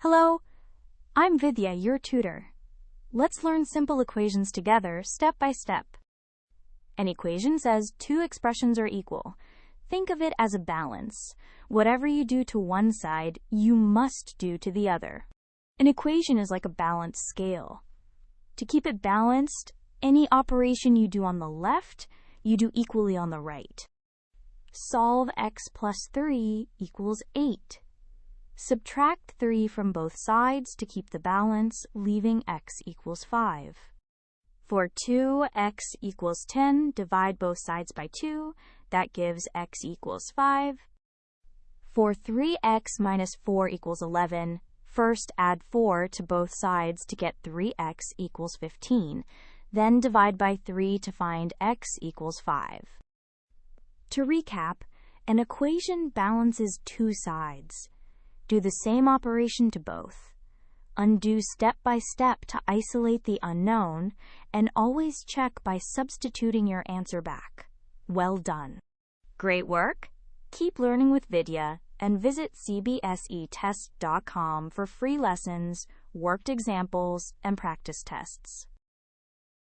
Hello, I'm Vidya, your tutor. Let's learn simple equations together, step by step. An equation says two expressions are equal. Think of it as a balance. Whatever you do to one side, you must do to the other. An equation is like a balanced scale. To keep it balanced, any operation you do on the left, you do equally on the right. Solve x plus 3 equals 8. Subtract 3 from both sides to keep the balance, leaving x equals 5. For 2x equals 10, divide both sides by 2. That gives x equals 5. For 3x minus 4 equals 11, first add 4 to both sides to get 3x equals 15. Then divide by 3 to find x equals 5. To recap, an equation balances two sides. Do the same operation to both. Undo step by step to isolate the unknown, and always check by substituting your answer back. Well done. Great work! Keep learning with Vidya and visit CBSETest.com for free lessons, worked examples, and practice tests.